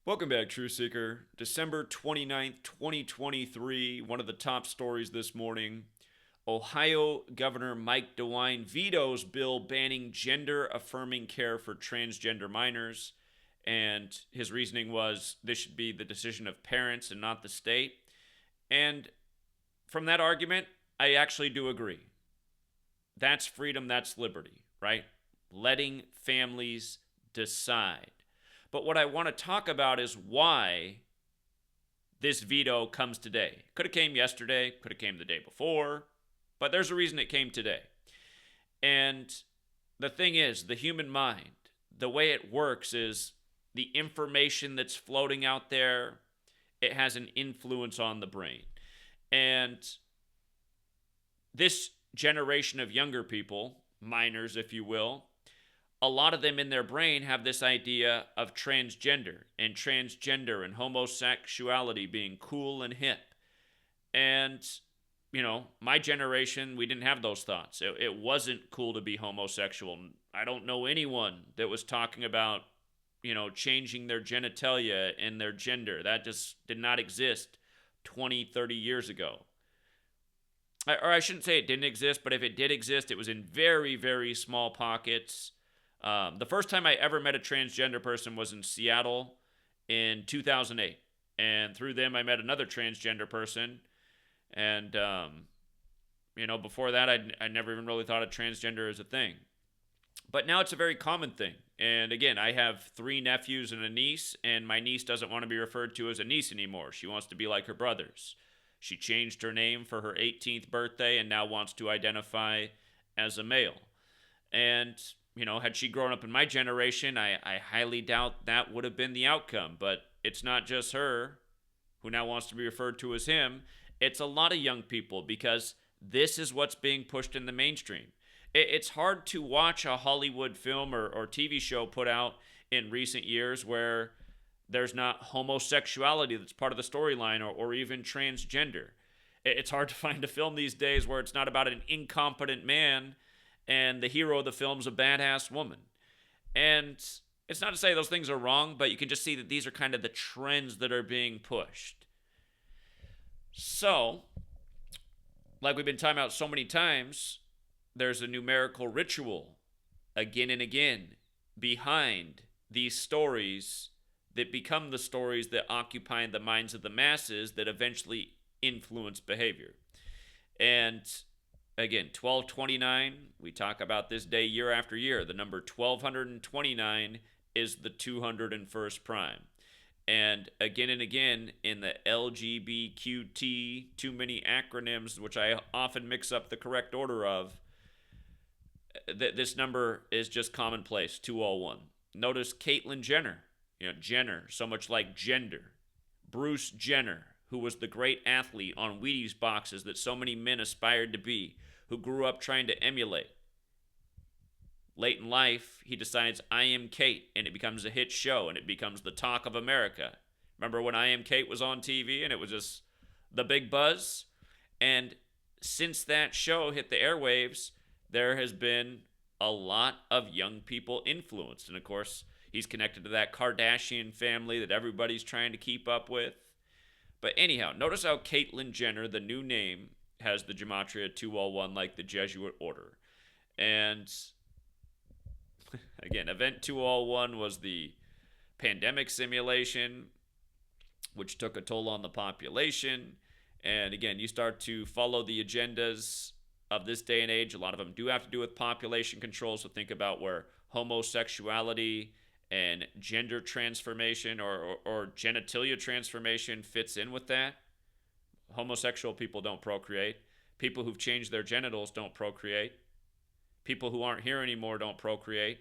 Welcome back, True Seeker. December 29th, 2023. One of the top stories this morning. Ohio Governor Mike DeWine vetoes bill banning gender affirming care for transgender minors. And his reasoning was this should be the decision of parents and not the state. And from that argument, I actually do agree. That's freedom, that's liberty, right? Letting families decide. But what I want to talk about is why this veto comes today. Could have came yesterday, could have came the day before, but there's a reason it came today. And the thing is, the human mind, the way it works is the information that's floating out there, it has an influence on the brain. And this generation of younger people, minors if you will, a lot of them in their brain have this idea of transgender and homosexuality being cool and hip. And, my generation, we didn't have those thoughts. It wasn't cool to be homosexual. I don't know anyone that was talking about, changing their genitalia and their gender. That just did not exist 20, 30 years ago. Or I shouldn't say it didn't exist, but if it did exist, it was in very, very small pockets. The first time I ever met a transgender person was in Seattle in 2008. And through them, I met another transgender person. And, before that, I never even really thought of transgender as a thing. But now it's a very common thing. And again, I have 3 nephews and a niece, and my niece doesn't want to be referred to as a niece anymore. She wants to be like her brothers. She changed her name for her 18th birthday and now wants to identify as a male. And had she grown up in my generation, I highly doubt that would have been the outcome. But it's not just her who now wants to be referred to as him. It's a lot of young people because this is what's being pushed in the mainstream. It's hard to watch a Hollywood film or TV show put out in recent years where there's not homosexuality that's part of the storyline or even transgender. It's hard to find a film these days where it's not about an incompetent man and the hero of the film's a badass woman. And it's not to say those things are wrong, but you can just see that these are kind of the trends that are being pushed. So, like we've been talking about so many times, there's a numerical ritual again and again behind these stories that become the stories that occupy the minds of the masses that eventually influence behavior. And again, 1229, we talk about this day year after year. The number 1229 is the 201st prime. And again, in the LGBTQ, too many acronyms, which I often mix up the correct order of, this number is just commonplace, 201. Notice Caitlyn Jenner, Jenner, so much like gender. Bruce Jenner, who was the great athlete on Wheaties boxes that so many men aspired to be, who grew up trying to emulate. Late in life, he decides I Am Kate, and it becomes a hit show, and it becomes the talk of America. Remember when I Am Kate was on TV, and it was just the big buzz? And since that show hit the airwaves, there has been a lot of young people influenced. And of course, he's connected to that Kardashian family that everybody's trying to keep up with. But anyhow, notice how Caitlyn Jenner, the new name, has the Gematria 201 like the Jesuit order. And again, Event 201 was the pandemic simulation, which took a toll on the population. And again, you start to follow the agendas of this day and age. A lot of them do have to do with population control. So think about where homosexuality and gender transformation or genitalia transformation fits in with that. Homosexual people don't procreate. People who've changed their genitals don't procreate. People who aren't here anymore don't procreate.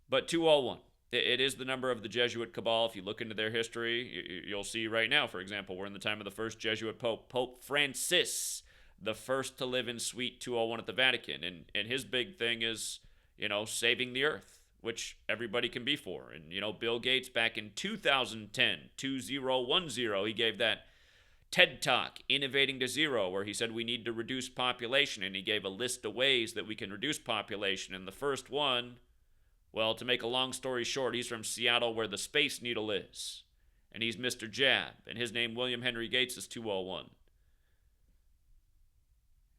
But 201, it is the number of the Jesuit cabal. If you look into their history, you'll see right now, for example, we're in the time of the first Jesuit Pope, Pope Francis, the first to live in Suite 201 at the Vatican. And his big thing is, saving the earth, which everybody can be for. And, Bill Gates back in 2010, 2010, he gave that TED Talk, Innovating to Zero, where he said we need to reduce population. And he gave a list of ways that we can reduce population. And the first one Well, to make a long story short, he's from Seattle where the Space Needle is. And he's Mr. Jab. And his name, William Henry Gates, is 201.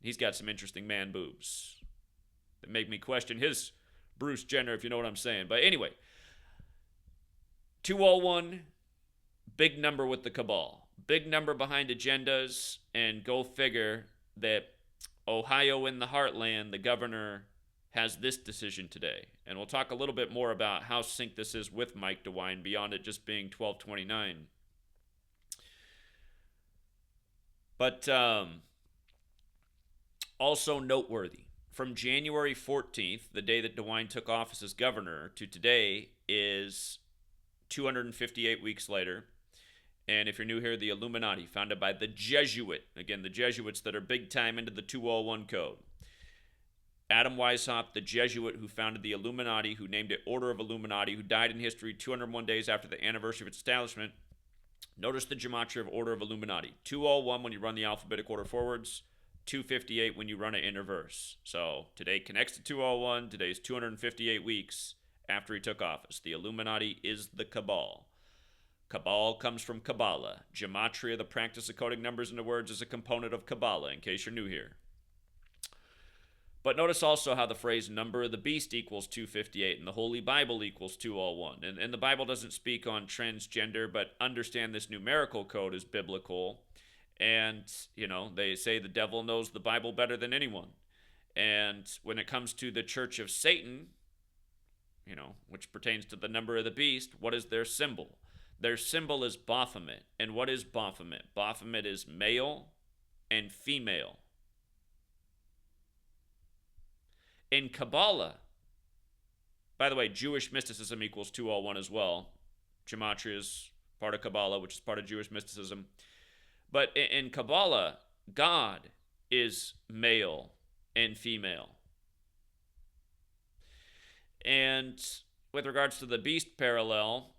He's got some interesting man boobs that make me question his Bruce Jenner, if you know what I'm saying. But anyway, 201, big number with the cabal. Big number behind agendas, and go figure that Ohio in the heartland, the governor has this decision today. And we'll talk a little bit more about how synced this is with Mike DeWine beyond it just being 1229. But also noteworthy, from January 14th, the day that DeWine took office as governor, to today is 258 weeks later. And if you're new here, the Illuminati, founded by the Jesuit, again, the Jesuits that are big time into the 201 code. Adam Weishaupt, the Jesuit who founded the Illuminati, who named it Order of Illuminati, who died in history 201 days after the anniversary of its establishment. Notice the gematria of Order of Illuminati. 201 when you run the alphabetic order forwards, 258 when you run it in reverse. So today connects to 201. Today's 258 weeks after he took office. The Illuminati is the cabal. Cabal comes from Kabbalah. Gematria, the practice of coding numbers into words, is a component of Kabbalah, in case you're new here. But notice also how the phrase number of the beast equals 258 and the Holy Bible equals 201. And the Bible doesn't speak on transgender, but understand this numerical code is biblical. And, you know, they say the devil knows the Bible better than anyone. And when it comes to the Church of Satan, you know, which pertains to the number of the beast, what is their symbol? Their symbol is Baphomet. And what is Baphomet? Baphomet is male and female. In Kabbalah, by the way, Jewish mysticism equals 201 as well. Gematria is part of Kabbalah, which is part of Jewish mysticism. But in Kabbalah, God is male and female. And with regards to the beast parallel,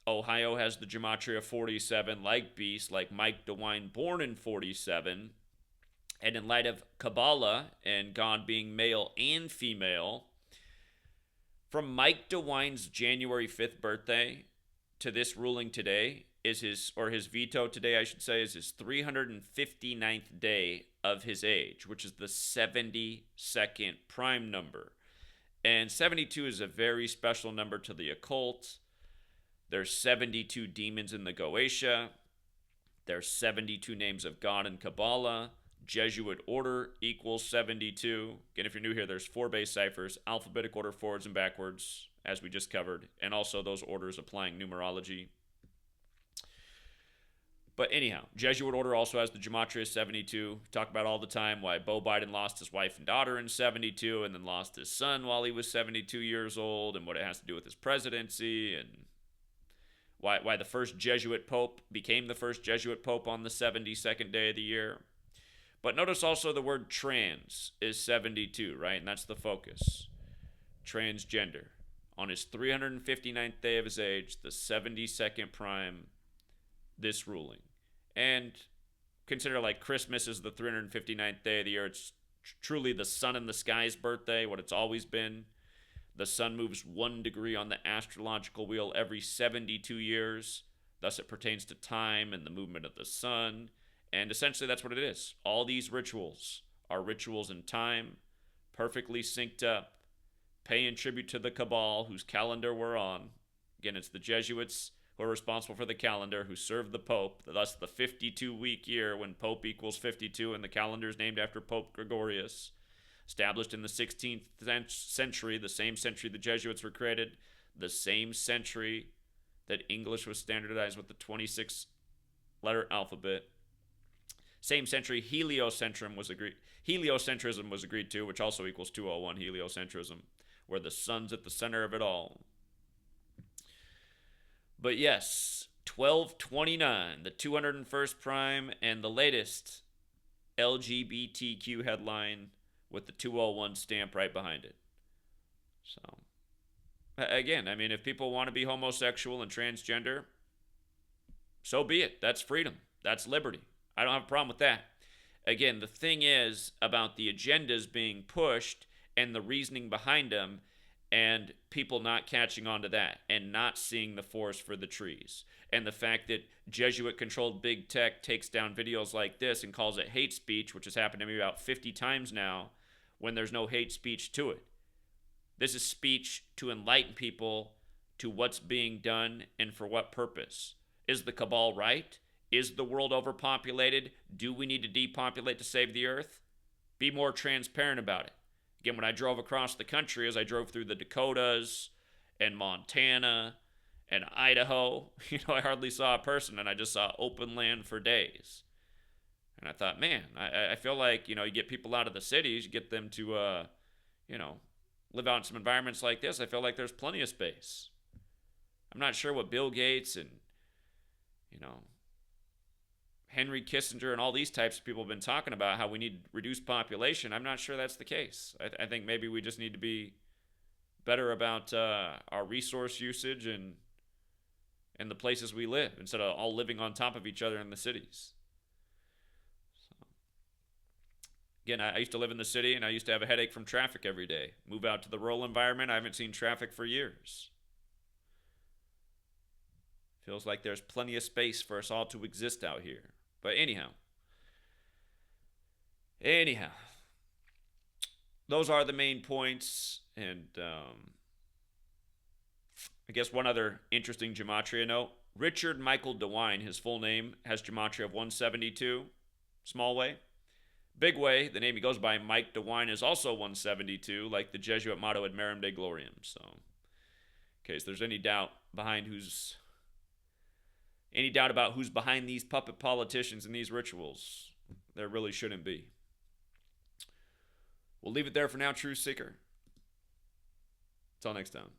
Ohio has the gematria 47, like beast, like Mike DeWine, born in 47. And in light of Kabbalah and God being male and female, from Mike DeWine's January 5th birthday to this ruling today is his veto today, I should say, is his 359th day of his age, which is the 72nd prime number. And 72 is a very special number to the occult. There's 72 demons in the Goetia. There's 72 names of God in Kabbalah. Jesuit order equals 72. Again, if you're new here, there's 4 base ciphers, alphabetic order forwards and backwards, as we just covered, and also those orders applying numerology. But anyhow, Jesuit order also has the gematria 72. We talk about all the time why Beau Biden lost his wife and daughter in 72 and then lost his son while he was 72 years old, and what it has to do with his presidency, and why the first Jesuit pope became the first Jesuit pope on the 72nd day of the year. But notice also the word trans is 72, right? And that's the focus. Transgender. On his 359th day of his age, the 72nd prime, this ruling. And consider like Christmas is the 359th day of the year. It's truly the sun in the sky's birthday, what it's always been. The sun moves 1 degree on the astrological wheel every 72 years. Thus it pertains to time and the movement of the sun. And essentially that's what it is. All these rituals are rituals in time, perfectly synced up, paying tribute to the cabal whose calendar we're on. Again, it's the Jesuits who are responsible for the calendar, who serve the Pope, thus the 52-week year when Pope equals 52, and the calendar is named after Pope Gregorius. Established in the 16th century, the same century the Jesuits were created, the same century that English was standardized with the 26-letter alphabet. Same century, heliocentrism was agreed to, which also equals 201, heliocentrism, where the sun's at the center of it all. But yes, 1229, the 201st prime, and the latest LGBTQ headline with the 201 stamp right behind it. So, again, I mean, if people want to be homosexual and transgender, so be it. That's freedom. That's liberty. I don't have a problem with that. Again, the thing is about the agendas being pushed and the reasoning behind them, and people not catching on to that and not seeing the forest for the trees. And the fact that Jesuit controlled big tech takes down videos like this and calls it hate speech, which has happened to me about 50 times now, when there's no hate speech to it. This is speech to enlighten people to what's being done and for what purpose. Is the cabal right? Is the world overpopulated? Do we need to depopulate to save the earth? Be more transparent about it. Again, when I drove across the country, as I drove through the Dakotas and Montana and Idaho, I hardly saw a person, and I just saw open land for days. And I thought, man, I feel like, you get people out of the cities, you get them to, live out in some environments like this. I feel like there's plenty of space. I'm not sure what Bill Gates and, Henry Kissinger and all these types of people have been talking about, how we need to reduce population. I'm not sure that's the case. I think maybe we just need to be better about our resource usage and the places we live, instead of all living on top of each other in the cities. So, again, I used to live in the city, and I used to have a headache from traffic every day. Move out to the rural environment, I haven't seen traffic for years. Feels like there's plenty of space for us all to exist out here. But anyhow, those are the main points. And I guess one other interesting gematria note: Richard Michael DeWine, his full name, has gematria of 172, small way. Big way, the name he goes by, Mike DeWine, is also 172, like the Jesuit motto Ad Merum Dei Gloriam. So, in case there's any doubt about who's behind these puppet politicians and these rituals, there really shouldn't be. We'll leave it there for now, Truth Seeker. Until next time.